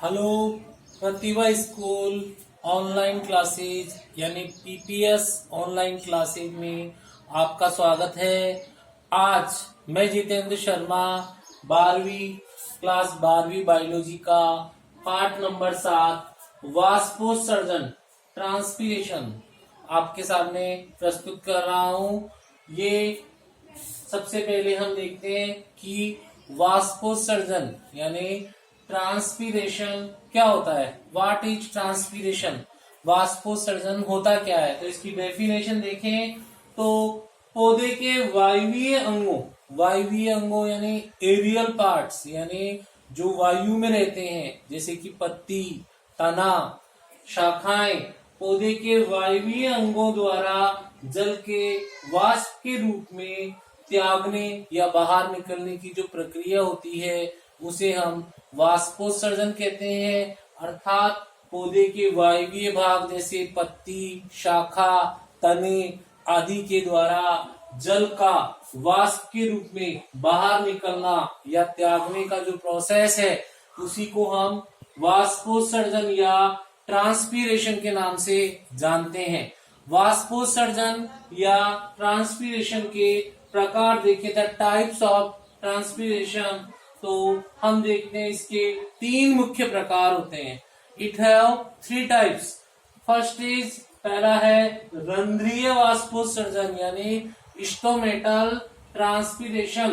Hello प्रतिभा school online classes यानी PPS online classes में आपका स्वागत है। आज मैं जितेंद्र शर्मा 12वीं बायोलॉजी का पार्ट नंबर 7 वाष्पोत्सर्जन ट्रांसपीरेशन आपके सामने प्रस्तुत कर रहा हूँ। ये सबसे पहले हम देखते हैं कि वाष्पोत्सर्जन यानी ट्रांसपीरेशन क्या होता है। व्हाट इज ट्रांसपीरेशन, वाष्पोत्सर्जन होता क्या है। तो इसकी डेफिनेशन देखें तो पौधे के वायवीय अंगों यानी एरियल पार्ट्स यानी जो वायु में रहते हैं, जैसे कि पत्ती, तना, शाखाएं, पौधे के वायवीय अंगों द्वारा जल के वाष्प के रूप में त्यागने या बाहर निकलने की जो प्रक्रिया होती है उसे हम वाष्पोत्सर्जन कहते हैं। अर्थात पौधे के वायवीय भाग जैसे पत्ती, शाखा, तने आदि के द्वारा जल का वाष्प के रूप में बाहर निकलना या त्यागने का जो प्रोसेस है उसी को हम वाष्पोत्सर्जन या ट्रांसपीरेशन के नाम से जानते हैं। वाष्पोत्सर्जन या ट्रांसपीरेशन के प्रकार देखें द टाइप्स ऑफ ट्रांसपीरेशन, तो हम देखते हैं इसके 3 मुख्य प्रकार होते हैं। It have 3 types. First is पहला है रंध्रीय वाष्पोत्सर्जन यानी स्टोमेटल ट्रांसपीरेशन।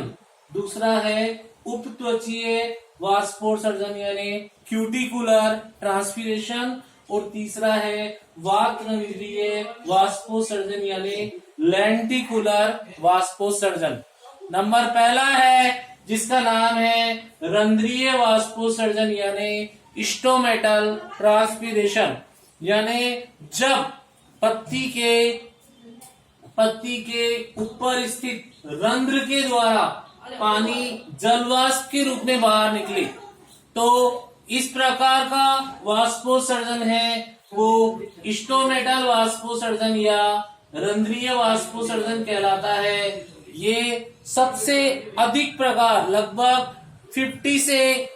दूसरा है उपत्वचीय वाष्पोत्सर्जन यानी क्यूटिकुलर ट्रांसपीरेशन। और तीसरा है वातनवीर्य वाष्पोत्सर्जन यानी लेंटिकुलर वाष्पोत्सर्जन। नंबर पहला है जिसका नाम है रंध्रीय वाष्पोत्सर्जन यानी स्टोमेटल ट्रांसपीरेशन, यानी जब पत्ती के ऊपर स्थित रंध्र के द्वारा पानी जलवाष्प के रूप में बाहर निकले तो इस प्रकार का वाष्पोत्सर्जन है वो स्टोमेटल वाष्पोत्सर्जन या रंध्रीय वाष्पोत्सर्जन कहलाता है। ये सबसे अधिक प्रकार लगभग 50 से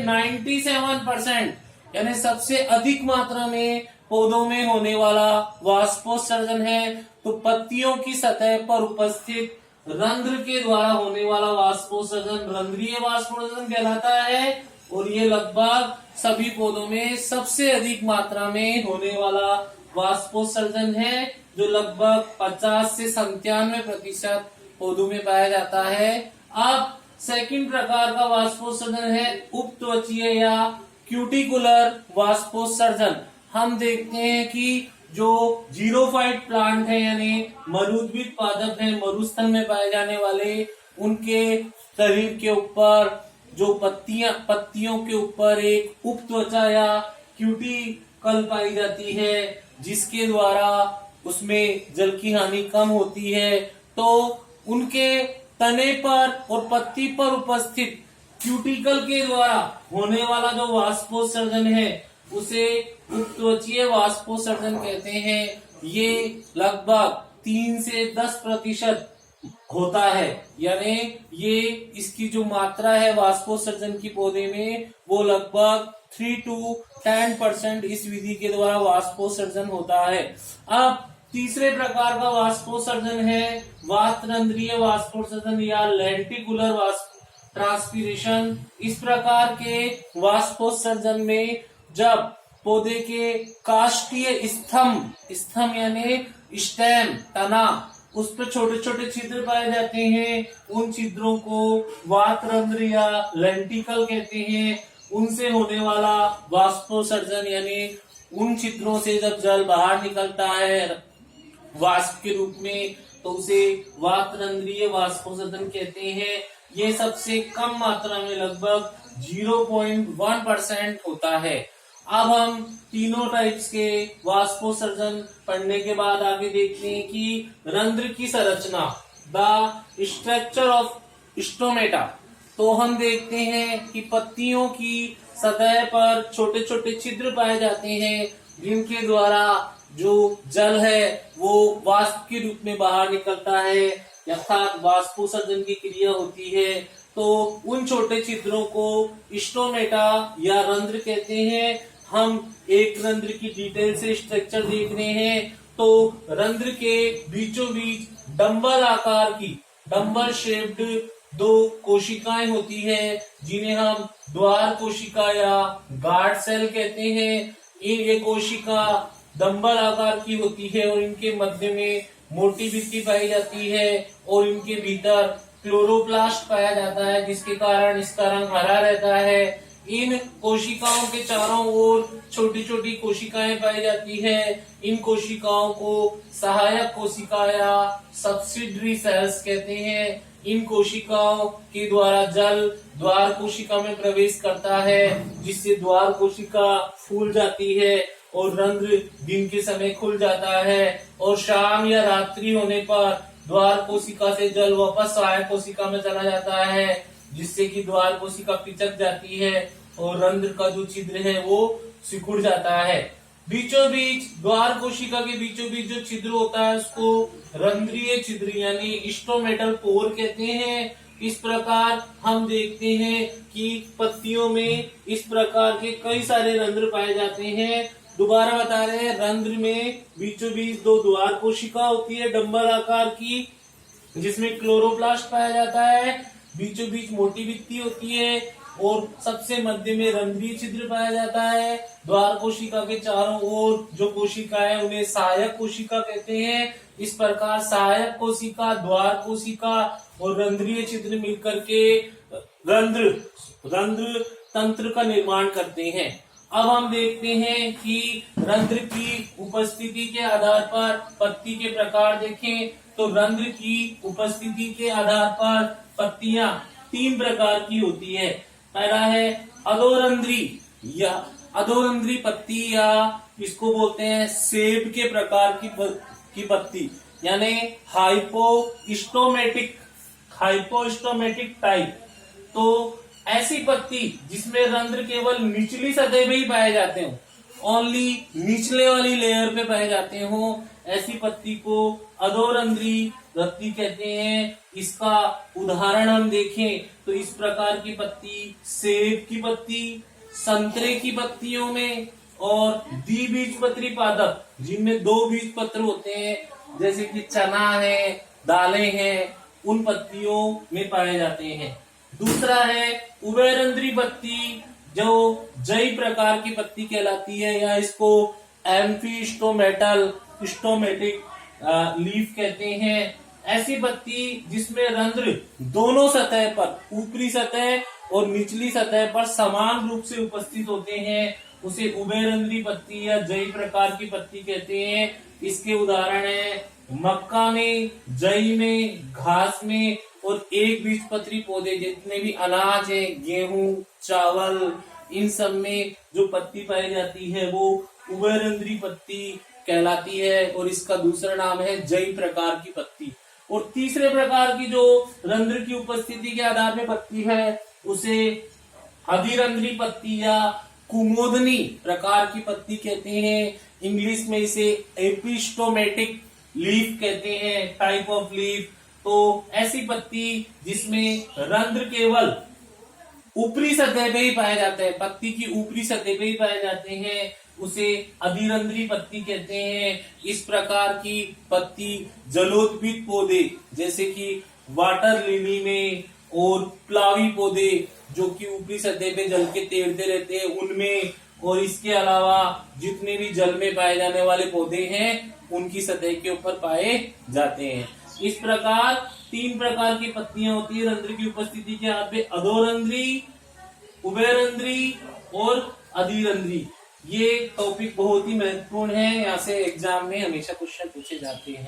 97% यानी सबसे अधिक मात्रा में पौधों में होने वाला वाष्पोत्सर्जन है। तो पत्तियों की सतह पर उपस्थित रंध्र के द्वारा होने वाला वाष्पोत्सर्जन रंध्रीय वाष्पोत्सर्जन कहलाता है और ये लगभग सभी पौधों में सबसे अधिक मात्रा में होने वाला वाष्पोत्सर्जन है, जो लगभग 50 से 97% पौधों में पाया जाता है। अब सेकंड प्रकार का वाष्पोत्सर्जन है उपत्वचीय या क्यूटिकुलर वाष्पोत्सर्जन। हम देखते हैं कि जो जीरोफाइट प्लांट है यानी मरुद्भिद पादप है, मरुस्थल में पाए जाने वाले, उनके शरीर के ऊपर जो पत्तियों के ऊपर एक उपत्वचा या क्यूटिकल पाई जाती है जिसके द्वारा उसमें जल की हानि कम होती है। तो उनके तने पर और पत्ती पर उपस्थित क्यूटिकल के द्वारा होने वाला जो वाष्पोत्सर्जन है उसे उपत्वचीय वाष्पोत्सर्जन कहते हैं। ये लगभग 3 से 10% होता है, यानी ये इसकी जो मात्रा है वाष्पोत्सर्जन की पौधे में वो लगभग 3 to 10% इस विधि के द्वारा वाष्पोत्सर्जन होता है। अब तीसरे प्रकार का वाष्पोत्सर्जन है वातरंध्रीय वाष्पोत्सर्जन या लेंटिकुलर वाष्प ट्रांसपीरेशन। इस प्रकार के वाष्पोत्सर्जन में जब पौधे के काष्ठीय स्तंभ यानी स्टेम, तना, उस पर छोटे छोटे छिद्र पाए जाते हैं, उन छिद्रों को वातरंध्र या लेंटिकल कहते हैं। उनसे होने वाला वाष्पोत्सर्जन यानी उन छिद्रों से जब जल बाहर निकलता है वाष्प के रूप में तो उसे वातरंध्रीय वाष्पोत्सर्जन कहते हैं। ये सबसे कम मात्रा में लगभग 0.1% होता है। अब हम तीनों टाइप्स के वाष्पोत्सर्जन पढ़ने के बाद आगे देखते हैं कि रंध्र की संरचना, द स्ट्रक्चर ऑफ स्टोमेटा। तो हम देखते हैं कि पत्तियों की सतह पर छोटे छोटे छिद्र पाए जाते हैं जिनके द्वारा जो जल है वो वाष्प के रूप में बाहर निकलता है, अर्थात वाष्पोत्सर्जन की क्रिया होती है। तो उन छोटे छिद्रों को स्टोमेटा या रंध्र कहते हैं। हम एक रंध्र की डिटेल से स्ट्रक्चर देख रहे हैं। तो रंध्र के बीचों बीच डंबल शेप्ड दो कोशिकाएं होती है, जिन्हें हम द्वार कोशिका या गार्ड सेल कहते हैं। ये कोशिका डंबल आकार की होती है और इनके मध्य में मोटी भित्ति पाई जाती है और इनके भीतर क्लोरोप्लास्ट पाया जाता है, जिसके कारण इसका रंग हरा रहता है। इन कोशिकाओं के चारों ओर छोटी छोटी कोशिकाएं पाई जाती है। इन कोशिकाओं को सहायक कोशिका या सब्सिडरी सेल्स कहते हैं। इन कोशिकाओं के द्वारा जल द्वार कोशिका में प्रवेश करता है, जिससे द्वार कोशिका फूल जाती है और रंध्र दिन के समय खुल जाता है और शाम या रात्रि होने पर द्वार कोशिका से जल वापस सहायक कोशिका में चला जाता है, जिससे कि द्वार कोशिका पिचक जाती है और रंध्र का जो छिद्र है वो सिकुड़ जाता है। बीचों बीच द्वार कोशिका के बीचों बीच जो छिद्र होता है उसको रंध्रीय छिद्र यानी स्टोमेटल पोर कहते हैं। इस प्रकार हम देखते हैं कि पत्तियों में इस प्रकार के कई सारे रंध्र पाए जाते हैं। दोबारा बता रहे हैं, रंध्र में बीचों बीच दो द्वार कोशिका होती है डंबल आकार की, जिसमें क्लोरोप्लास्ट पाया जाता है। बीचों बीच मोटी भित्ति होती है और सबसे मध्य में रंध्रीय छिद्र पाया जाता है। द्वार कोशिका के चारों ओर जो कोशिका है उन्हें सहायक कोशिका कहते हैं। इस प्रकार सहायक कोशिका, द्वार कोशिका और रंध्रीय छिद्र मिलकर के रंध्र तंत्र का निर्माण करते हैं। अब हम देखते हैं कि रंध्र की उपस्थिति के आधार पर पत्ती के प्रकार देखें तो रंध्र की उपस्थिति के आधार पर पत्तियां तीन प्रकार की होती है। पहला है अधोरंध्री पत्ती या इसको बोलते हैं सेब के प्रकार की पत्ती, यानी हाइपोस्टोमेटिक टाइप। तो ऐसी पत्ती जिसमें रंध्र केवल निचली सतह पे ही पाए जाते हो, ओनली निचले वाली लेयर पे पाए जाते हो, ऐसी पत्ती को अधोरंध्री पत्ती कहते हैं। इसका उदाहरण हम देखें तो इस प्रकार की पत्ती सेब की पत्ती, संतरे की पत्तियों में और द्विबीजपत्री पादप जिनमें दो बीज पत्र होते हैं, जैसे कि चना है, दालें हैं, उन पत्तियों में पाए जाते हैं। दूसरा है उभयरंध्री पत्ती, जो जई प्रकार की पत्ती कहलाती है, या इसको स्टोमेटिक लीफ कहते हैं। ऐसी पत्ती जिसमें रंध्र दोनों सतह पर, ऊपरी सतह और निचली सतह पर समान रूप से उपस्थित होते हैं, उसे उभयरंध्री पत्ती या जई प्रकार की पत्ती कहते हैं। इसके उदाहरण है मक्का में, जई में, घास में और एक बीजपत्री पौधे जितने भी अनाज है, गेहूं, चावल, इन सब में जो पत्ती पाई जाती है वो उभयरंध्री पत्ती कहलाती है और इसका दूसरा नाम है जई प्रकार की पत्ती। और तीसरे प्रकार की जो रंध्र की उपस्थिति के आधार में पत्ती है उसे अधिरंध्री पत्ती या कुमोदनी प्रकार की पत्ती कहते हैं। इंग्लिश में इसे एपिस्टोमेटिक लीफ कहते हैं, टाइप ऑफ लीफ। तो ऐसी पत्ती जिसमें रंध्र केवल ऊपरी सतह पे ही पाए जाते हैं, पत्ती की ऊपरी सतह पे ही पाए जाते हैं, उसे अधिरंध्री पत्ती कहते हैं। इस प्रकार की पत्ती जलोद्भिद पौधे जैसे कि वाटर लिली में और प्लावी पौधे जो कि ऊपरी सतह पे जल के तैरते रहते हैं उनमें, और इसके अलावा जितने भी जल में पाए जाने वाले पौधे हैं उनकी सतह के ऊपर पाए जाते हैं। इस प्रकार तीन प्रकार की पत्तियां होती है रंध्र की उपस्थिति के आधार पे, अधोरंध्री, उभयरंध्री और अधिरंध्री। ये टॉपिक बहुत ही महत्वपूर्ण है, यहाँ से एग्जाम में हमेशा क्वेश्चन पूछे जाते हैं।